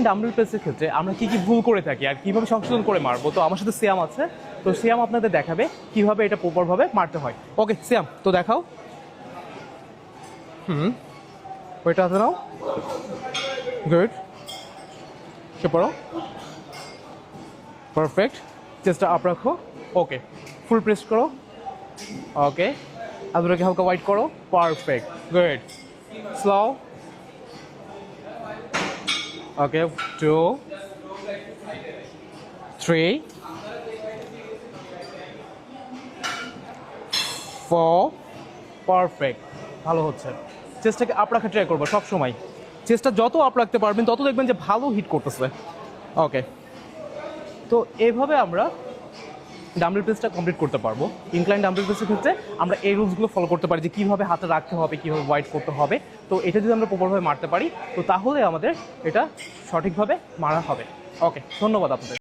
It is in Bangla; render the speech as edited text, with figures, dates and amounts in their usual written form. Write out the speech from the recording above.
ইনক্লাইন ডাম্বেল প্রেসের ক্ষেত্রে আমরা কি ভুল করে থাকি আর কিভাবে সংশোধন করে মারবো, তো আমার সাথে সিয়াম আছে, তো সিয়াম আপনাদের দেখাবে কিভাবে এটা প্রপারভাবে মারতে হয়। ওকে সিয়াম, তো দেখাও। ওইটা হাতে নাও, গুড, সে পড়ো, পারফেক্ট, চেস্টটা আপ রাখো, ওকে, ফুল প্রেস করো, ওকে, আদুরাকে হালকা ওয়াইট করো, পারফেক্ট, গুড, স্লো, ওকে, 2 3 4, পারফেক্ট, ভালো হচ্ছে। চেস্টটাকে আপ রাখা ট্রাই করবো সবসময়, চেস্টটা যত আপ রাখতে পারবেন তত দেখবেন যে ভালো হিট করতেছে। ওকে, তো এইভাবে আমরা ডাম্বেল প্রেসটা কমপ্লিট করতে পারবো। ইনক্লাইন ডাম্বেল প্রেসের ক্ষেত্রে আমরা এই রুলসগুলো ফলো করতে পারি যে কীভাবে হাতে রাখতে হবে, কীভাবে ওয়াইড করতে হবে। তো এটা যদি আমরা প্রপারভাবে মারতে পারি তো তাহলে আমাদের এটা সঠিকভাবে মারা হবে। ওকে, ধন্যবাদ আপনাদের।